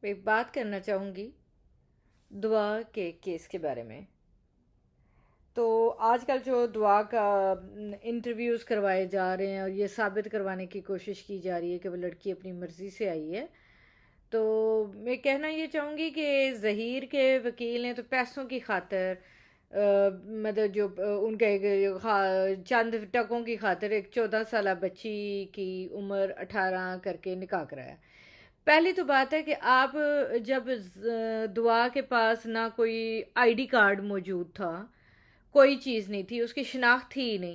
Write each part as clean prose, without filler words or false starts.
میں ایک بات کرنا چاہوں گی دعا کے کیس کے بارے میں۔ تو آج کل جو دعا کا انٹرویوز کروائے جا رہے ہیں اور یہ ثابت کروانے کی کوشش کی جا رہی ہے کہ وہ لڑکی اپنی مرضی سے آئی ہے، تو میں کہنا یہ چاہوں گی کہ ظہیر کے وکیل نے تو پیسوں کی خاطر مطلب جو ان کا ایک چند ٹکوں کی خاطر ایک 14 سالہ بچی کی عمر 18 کر کے نکاح کرایا۔ پہلی تو بات ہے کہ آپ جب دعا کے پاس نہ کوئی آئی ڈی کارڈ موجود تھا، کوئی چیز نہیں تھی، اس کی شناخت تھی ہی نہیں،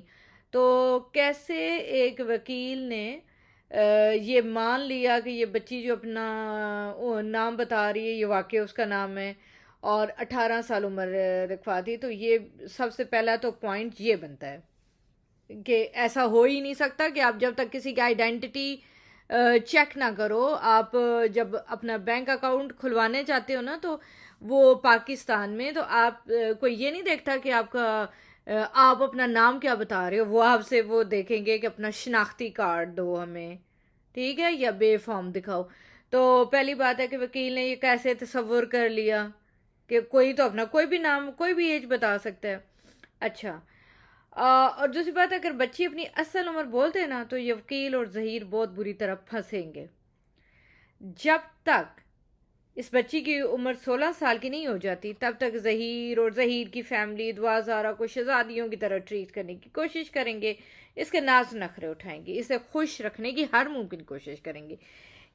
تو کیسے ایک وکیل نے یہ مان لیا کہ یہ بچی جو اپنا نام بتا رہی ہے یہ واقعی اس کا نام ہے اور 18 سال عمر رکھوا دی؟ تو یہ سب سے پہلا تو پوائنٹ یہ بنتا ہے کہ ایسا ہو ہی نہیں سکتا کہ آپ جب تک کسی کی آئیڈینٹی چیک نہ کرو، آپ جب اپنا بینک اکاؤنٹ کھلوانے چاہتے ہو نا تو وہ پاکستان میں تو آپ کوئی یہ نہیں دیکھتا کہ آپ کا آپ اپنا نام کیا بتا رہے ہو، وہ آپ سے وہ دیکھیں گے کہ اپنا شناختی کارڈ دو ہمیں، ٹھیک ہے، یا بے فارم دکھاؤ۔ تو پہلی بات ہے کہ وکیل نے یہ کیسے تصور کر لیا کہ کوئی تو اپنا کوئی بھی نام کوئی بھی ایج بتا سکتا ہے۔ اچھا، اور دوسری بات اگر بچی اپنی اصل عمر بولتے نا تو یہ وکیل اور ظہیر بہت بری طرح پھنسیں گے۔ جب تک اس بچی کی عمر 16 سال کی نہیں ہو جاتی تب تک ظہیر اور ظہیر کی فیملی دعا زارہ کو شہزادیوں کی طرح ٹریٹ کرنے کی کوشش کریں گے، اس کے ناز نخرے اٹھائیں گے، اسے خوش رکھنے کی ہر ممکن کوشش کریں گے،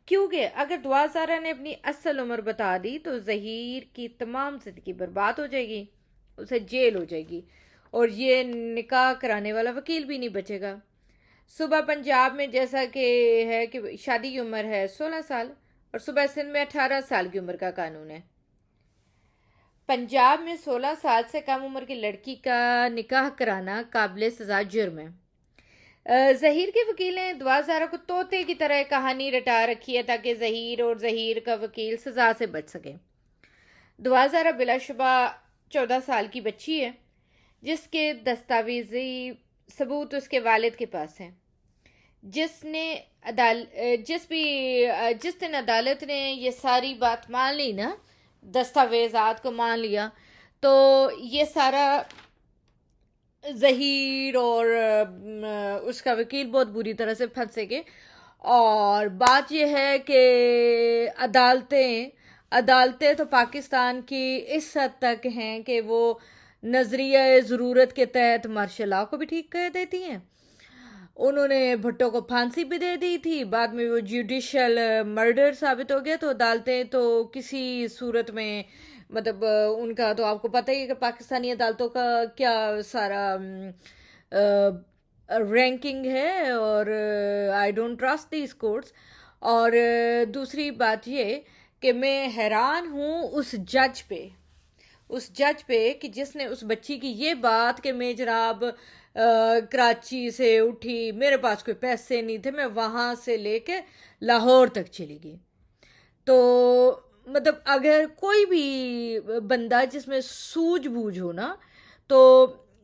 کیونکہ اگر دعا زارہ نے اپنی اصل عمر بتا دی تو ظہیر کی تمام زندگی برباد ہو جائے گی، اسے جیل ہو جائے گی اور یہ نکاح کرانے والا وکیل بھی نہیں بچے گا۔ صوبہ پنجاب میں جیسا کہ ہے کہ شادی کی عمر ہے 16 سال اور صوبہ سندھ میں 18 سال کی عمر کا قانون ہے۔ پنجاب میں 16 سال سے کم عمر کی لڑکی کا نکاح کرانا قابل سزا جرم ہے۔ ظہیر کے وکیل نے دعا زارہ کو طوطے کی طرح کہانی رٹا رکھی ہے تاکہ ظہیر اور ظہیر کا وکیل سزا سے بچ سکے۔ دعا زارہ بلا شبہ 14 سال کی بچی ہے جس کے دستاویزی ثبوت اس کے والد کے پاس ہیں۔ جس نے جس دن عدالت نے یہ ساری بات مان لی نا، دستاویزات کو مان لیا، تو یہ سارا ظہیر اور اس کا وکیل بہت بری طرح سے پھنسے گے۔ اور بات یہ ہے کہ عدالتیں تو پاکستان کی اس حد تک ہیں کہ وہ نظریہ ضرورت کے تحت مارشل لاء کو بھی ٹھیک کر دیتی ہیں۔ انہوں نے بھٹو کو پھانسی بھی دے دی تھی، بعد میں وہ جوڈیشل مرڈر ثابت ہو گیا تو عدالتیں تو کسی صورت میں مطلب ان کا تو آپ کو پتہ ہی ہے کہ پاکستانی عدالتوں کا کیا سارا رینکنگ ہے، اور I don't trust these courts. اور دوسری بات یہ کہ میں حیران ہوں اس جج پہ کہ جس نے اس بچی کی یہ بات کہ میں جناب کراچی سے اٹھی، میرے پاس کوئی پیسے نہیں تھے، میں وہاں سے لے کے لاہور تک چلی گئی۔ تو مطلب اگر کوئی بھی بندہ جس میں سوجھ بوجھ ہو نا تو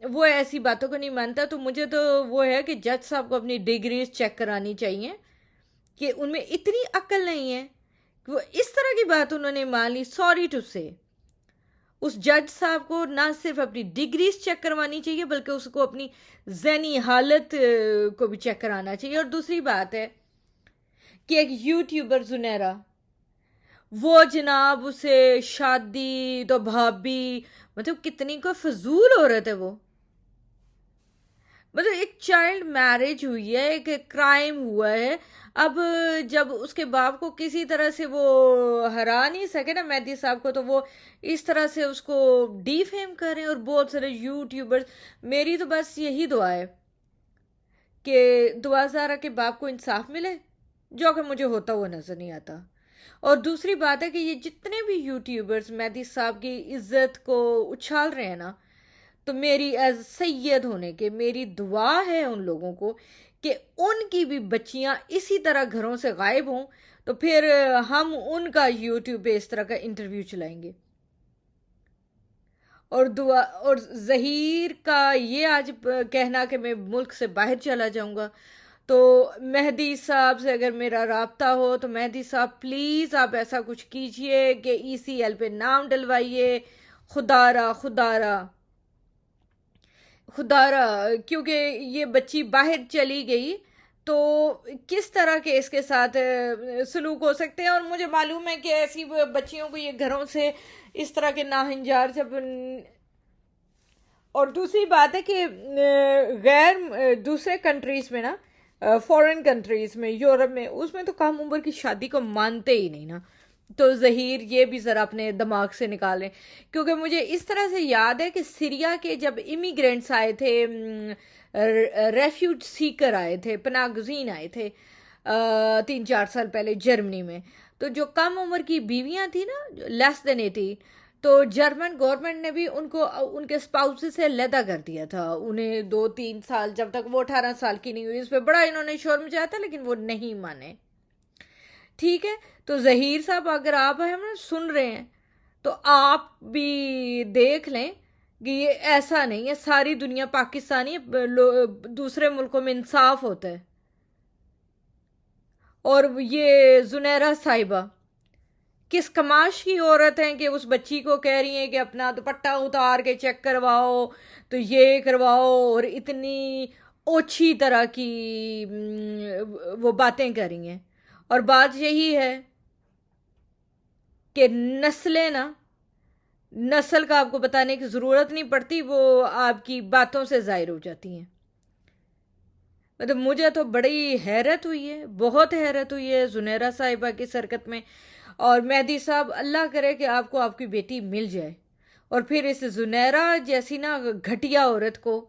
وہ ایسی باتوں کو نہیں مانتا، تو مجھے تو وہ ہے کہ جج صاحب کو اپنی ڈگریز چیک کرانی چاہیے کہ ان میں اتنی عقل نہیں ہے کہ وہ اس طرح کی بات انہوں نے مان لی۔ سوری ٹو سے اس جج صاحب کو نہ صرف اپنی ڈگریز چیک کروانی چاہیے بلکہ اس کو اپنی ذہنی حالت کو بھی چیک کرانا چاہیے۔ اور دوسری بات ہے کہ ایک یوٹیوبر زنیرہ، وہ جناب اسے شادی تو بھابی، مطلب کتنی کو فضول عورت ہے وہ، مطلب ایک چائلڈ میرج ہوئی ہے، ایک کرائم ہوا ہے۔ اب جب اس کے باپ کو کسی طرح سے وہ ہرا نہیں سکے نا مہدی صاحب کو، تو وہ اس طرح سے اس کو ڈی فیم کر رہے ہیں، اور بہت سارے یوٹیوبرز۔ میری تو بس یہی دعا ہے کہ دعا زارہ کے باپ کو انصاف ملے، جو کہ مجھے ہوتا ہوا نظر نہیں آتا۔ اور دوسری بات ہے کہ یہ جتنے بھی یوٹیوبرز مہدی صاحب کی عزت کو اچھال رہے ہیں نا، تو میری ایز سید ہونے کے میری دعا ہے ان لوگوں کو کہ ان کی بھی بچیاں اسی طرح گھروں سے غائب ہوں، تو پھر ہم ان کا یوٹیوب پہ اس طرح کا انٹرویو چلائیں گے۔ اور ظہیر کا یہ آج کہنا کہ میں ملک سے باہر چلا جاؤں گا، تو مہدی صاحب سے اگر میرا رابطہ ہو تو مہدی صاحب پلیز آپ ایسا کچھ کیجئے کہ ECL پہ نام ڈلوائیے. خدا را کیونکہ یہ بچی باہر چلی گئی تو کس طرح کے اس کے ساتھ سلوک ہو سکتے ہیں. اور مجھے معلوم ہے کہ ایسی بچیوں کو یہ گھروں سے اس طرح کے ناہنجار جب. اور دوسری بات ہے کہ دوسرے کنٹریز میں نا، فورن کنٹریز میں، یورپ میں، اس میں تو کم عمر کی شادی کو مانتے ہی نہیں نا. تو ظہیر یہ بھی ذرا اپنے دماغ سے نکالیں، کیونکہ مجھے اس طرح سے یاد ہے کہ سیریا کے جب امیگرینٹس آئے تھے، ریفیوج سیکر آئے تھے، پناہ گزین آئے تھے 3-4 سال پہلے جرمنی میں، تو جو کم عمر کی بیویاں تھیں نا، لیس دین 18، تو جرمن گورنمنٹ نے بھی ان کو ان کے اسپاؤس سے علیحدہ کر دیا تھا. انہیں 2-3 سال، جب تک وہ 18 سال کی نہیں ہوئی. اس پہ بڑا انہوں نے شور مچایا تھا لیکن وہ نہیں مانے. ٹھیک ہے، تو ظہیر صاحب اگر آپ ہمیں سن رہے ہیں تو آپ بھی دیکھ لیں کہ یہ ایسا نہیں ہے. ساری دنیا پاکستانی، دوسرے ملکوں میں انصاف ہوتا ہے. اور یہ زنیرہ صاحبہ کس کماش کی عورت ہیں کہ اس بچی کو کہہ رہی ہیں کہ اپنا دوپٹہ اتار کے چیک کرواؤ، تو یہ کرواؤ، اور اتنی اوچھی طرح کی وہ باتیں کر رہی ہیں. اور بات یہی ہے کہ نسلیں نا، نسل کا آپ کو بتانے کی ضرورت نہیں پڑتی، وہ آپ کی باتوں سے ظاہر ہو جاتی ہیں. مطلب مجھے تو بڑی حیرت ہوئی ہے، بہت حیرت ہوئی ہے زنیرہ صاحبہ کی حرکت میں. اور مہدی صاحب اللہ کرے کہ آپ کو آپ کی بیٹی مل جائے، اور پھر اس زنیرہ جیسی نا گھٹیا عورت کو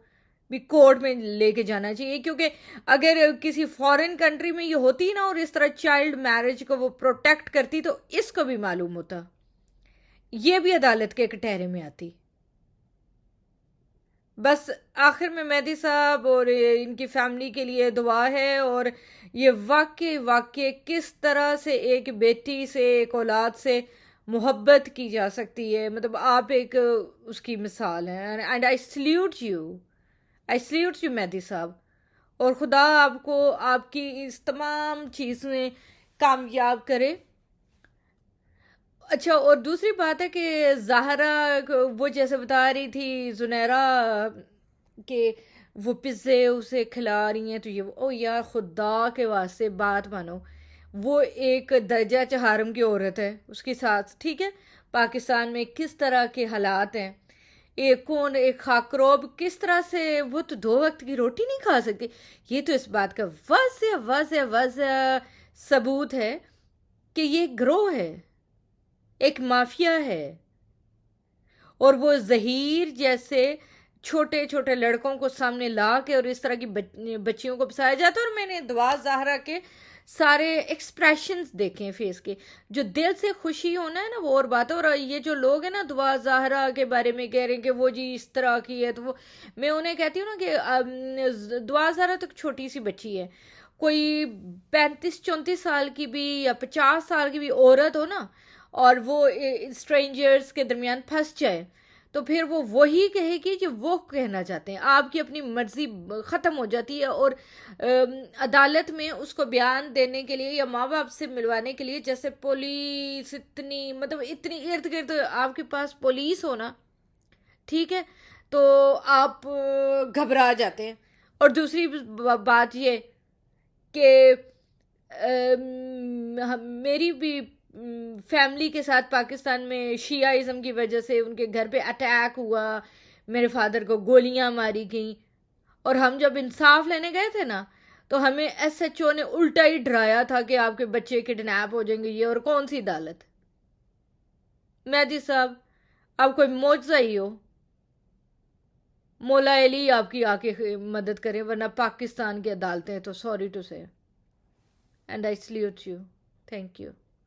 بھی کورٹ میں لے کے جانا چاہیے. کیونکہ اگر کسی فورن کنٹری میں یہ ہوتی نا اور اس طرح چائلڈ میرج کو وہ پروٹیکٹ کرتی تو اس کو بھی معلوم ہوتا، یہ بھی عدالت کے کٹہرے میں آتی. بس آخر میں مہدی صاحب اور ان کی فیملی کے لیے دعا ہے. اور یہ واقع کس طرح سے ایک بیٹی سے، ایک اولاد سے محبت کی جا سکتی ہے. مطلب آپ ایک اس کی مثال ہیں. اینڈ آئی سلیوٹ یو مہدی صاحب. اور خدا آپ کو آپ کی اس تمام چیز میں کامیاب کرے. اچھا، اور دوسری بات ہے کہ زہرا وہ جیسے بتا رہی تھی زنیرہ کہ وہ پزے اسے کھلا رہی ہیں، تو یہ او یار خدا کے واسطے بات مانو، وہ ایک درجہ چہارم کی عورت ہے، اس کے ساتھ ٹھیک ہے. پاکستان میں کس طرح کے حالات ہیں، ایک خاکروب کس طرح سے، وہ تو 2 وقت کی روٹی نہیں کھا سکتی. یہ تو اس بات کا واضح ثبوت ہے کہ یہ گروہ ہے، ایک مافیا ہے. اور وہ ظہیر جیسے چھوٹے چھوٹے لڑکوں کو سامنے لا کے اور اس طرح کی بچیوں کو پسایا جاتا ہے. اور میں نے دعا زہرا کے سارے ایکسپریشنز دیکھیں فیس کے، جو دل سے خوشی ہونا ہے نا وہ اور بات ہے. اور یہ جو لوگ ہیں نا دعا زہرا کے بارے میں کہہ رہے ہیں کہ وہ جی اس طرح کی ہے، تو وہ میں انہیں کہتی ہوں نا کہ دعا زہرا تو چھوٹی سی بچی ہے. کوئی 35-34 سال کی بھی یا 50 سال کی بھی عورت ہو نا، اور وہ اسٹرینجرز کے درمیان پھنس جائے، تو پھر وہ وہی کہے گی جو وہ کہنا چاہتے ہیں. آپ کی اپنی مرضی ختم ہو جاتی ہے. اور عدالت میں اس کو بیان دینے کے لیے یا ماں باپ سے ملوانے کے لیے، جیسے پولیس اتنی ارد گرد آپ کے پاس پولیس ہونا، ٹھیک ہے، تو آپ گھبرا جاتے ہیں. اور دوسری بات یہ کہ میری بھی فیملی کے ساتھ پاکستان میں شیعہ کی وجہ سے ان کے گھر پہ اٹیک ہوا، میرے فادر کو گولیاں ماری گئیں. اور ہم جب انصاف لینے گئے تھے نا تو ہمیں SHO نے الٹا ہی ڈرایا تھا کہ آپ کے بچے کڈنیپ ہو جائیں گے. یہ اور کون سی عدالت؟ مہدی صاحب آپ کوئی معجزہ ہی ہو، مولا علی آپ کی آ کے مدد کرے، ورنہ پاکستان کی عدالتیں تو سوری ٹو سے. And I salute you. Thank you.